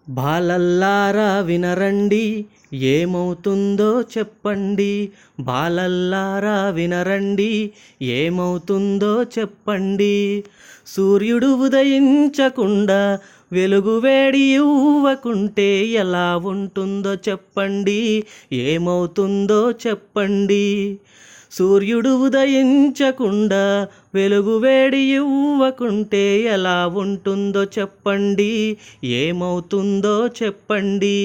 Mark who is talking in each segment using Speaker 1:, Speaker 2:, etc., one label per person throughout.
Speaker 1: బాలల్లారా వినరండి, ఏమవుతుందో చెప్పండి. బాలల్లారా వినరండి, ఏమవుతుందో చెప్పండి. సూర్యుడు ఉదయించకుండా వెలుగు వేడి ఇవ్వకుంటే ఎలా ఉంటుందో చెప్పండి, ఏమవుతుందో చెప్పండి. సూర్యుడు ఉదయించకుండా వెలుగు వేడి ఇవ్వకుంటే ఎలా ఉంటుందో చెప్పండి, ఏమవుతుందో చెప్పండి.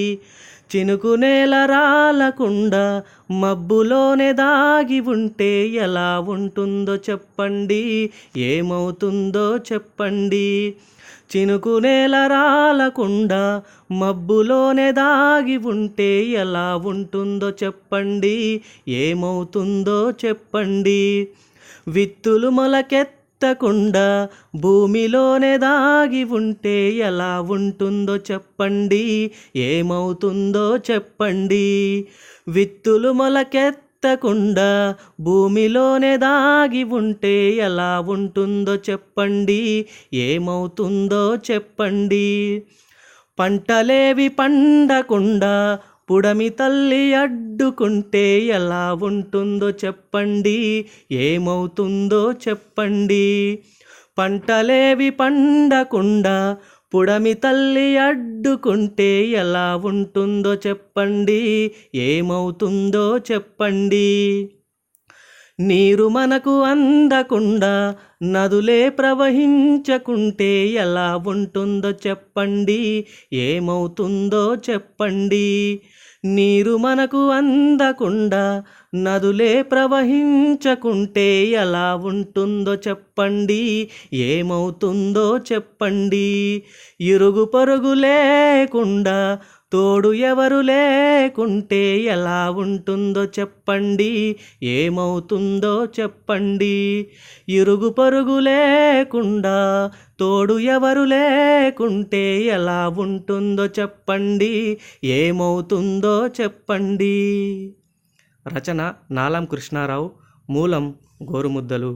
Speaker 1: చినుకు నేల రాలకుండా మబ్బులోనే దాగి ఉంటే ఎలా ఉంటుందో చెప్పండి, ఏమవుతుందో చెప్పండి. చినుకు నేల రాలకుండా మబ్బులోనే దాగి ఉంటే ఎలా ఉంటుందో చెప్పండి, ఏమవుతుందో చెప్పండి. విత్తులు మొలకెత్తకుండా భూమిలోనే దాగి ఉంటే ఎలా ఉంటుందో చెప్పండి, ఏమవుతుందో చెప్పండి. విత్తులు మొలకెత్తకుండా భూమిలోనే దాగి ఉంటే ఎలా ఉంటుందో చెప్పండి, ఏమవుతుందో చెప్పండి. పంటలేవి పండకుండా పుడమి తల్లి అడ్డుకుంటే ఎలా ఉంటుందో చెప్పండి, ఏమవుతుందో చెప్పండి. పంటలేవి పండకుండా పుడమి తల్లి అడ్డుకుంటే ఎలా ఉంటుందో చెప్పండి, ఏమవుతుందో చెప్పండి. నీరు మనకు అందకుండా నదులే ప్రవహించకుంటే ఎలా ఉంటుందో చెప్పండి, ఏమవుతుందో చెప్పండి. నీరు మనకు అందకుండా నదులే ప్రవహించకుంటే ఎలా ఉంటుందో చెప్పండి, ఏమవుతుందో చెప్పండి. ఇరుగు పొరుగు లేకుండా తోడు ఎవరు లేకుంటే ఎలా ఉంటుందో చెప్పండి, ఏమవుతుందో చెప్పండి. ఇరుగు పొరుగు లేకుండా తోడు ఎవరు లేకుంటే ఎలా ఉంటుందో చెప్పండి, ఏమవుతుందో చెప్పండి. రచన నాలం కృష్ణారావు. మూలం గోరుముద్దలు.